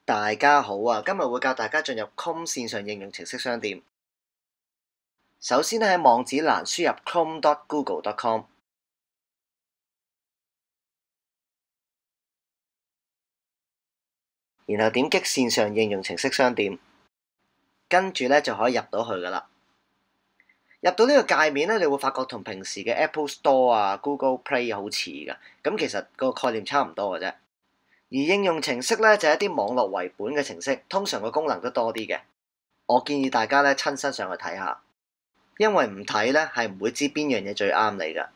大家好啊！今日會教大家進入 Chrome 線上應用程式商店。首先喺網址欄輸入 chrome.google.com， 然後點擊線上應用程式商店，跟住咧就可以入到去噶啦。入到呢個界面咧，你會發覺同平時嘅 Apple Store 啊、Google Play 好似噶，咁其實個概念差唔多嘅啫。而應用程式咧就係一啲網絡為本嘅程式，通常個功能都多啲嘅。我建議大家咧親身上去睇下，因為唔睇咧係唔會知邊樣嘢最啱你噶。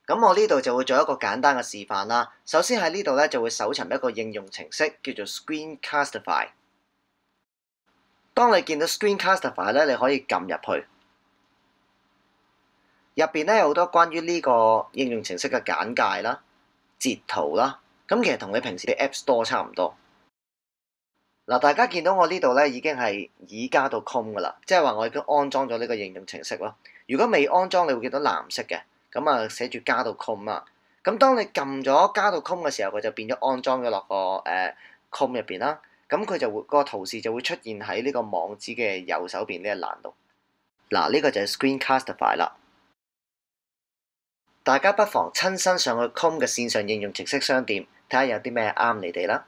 咁我呢度就會做一個簡單嘅示範啦。首先喺呢度咧就會搜尋一個應用程式叫做 Screencastify。當你見到 Screencastify 咧，你可以撳入去，入邊咧有好多關於呢個應用程式嘅簡介啦、截圖啦。咁其實同你平時嘅 App Store 差唔多。嗱，大家見到我呢度咧已經係已加到 Chrome 噶啦，即係話我已經安裝咗呢個應用程式咯。如果未安裝，你會見到藍色嘅，咁啊寫住加到 Chrome 啊。咁當你撳咗加到 Chrome 嘅時候，佢就變咗安裝咗落個Chrome 入邊啦。咁佢就會個圖示就會出現喺呢個網址嘅右手邊呢一欄度。嗱，呢個就係 Screencastify 啦。大家不妨親身上去 Chrome 嘅線上應用程式商店睇下有啲咩啱你哋啦。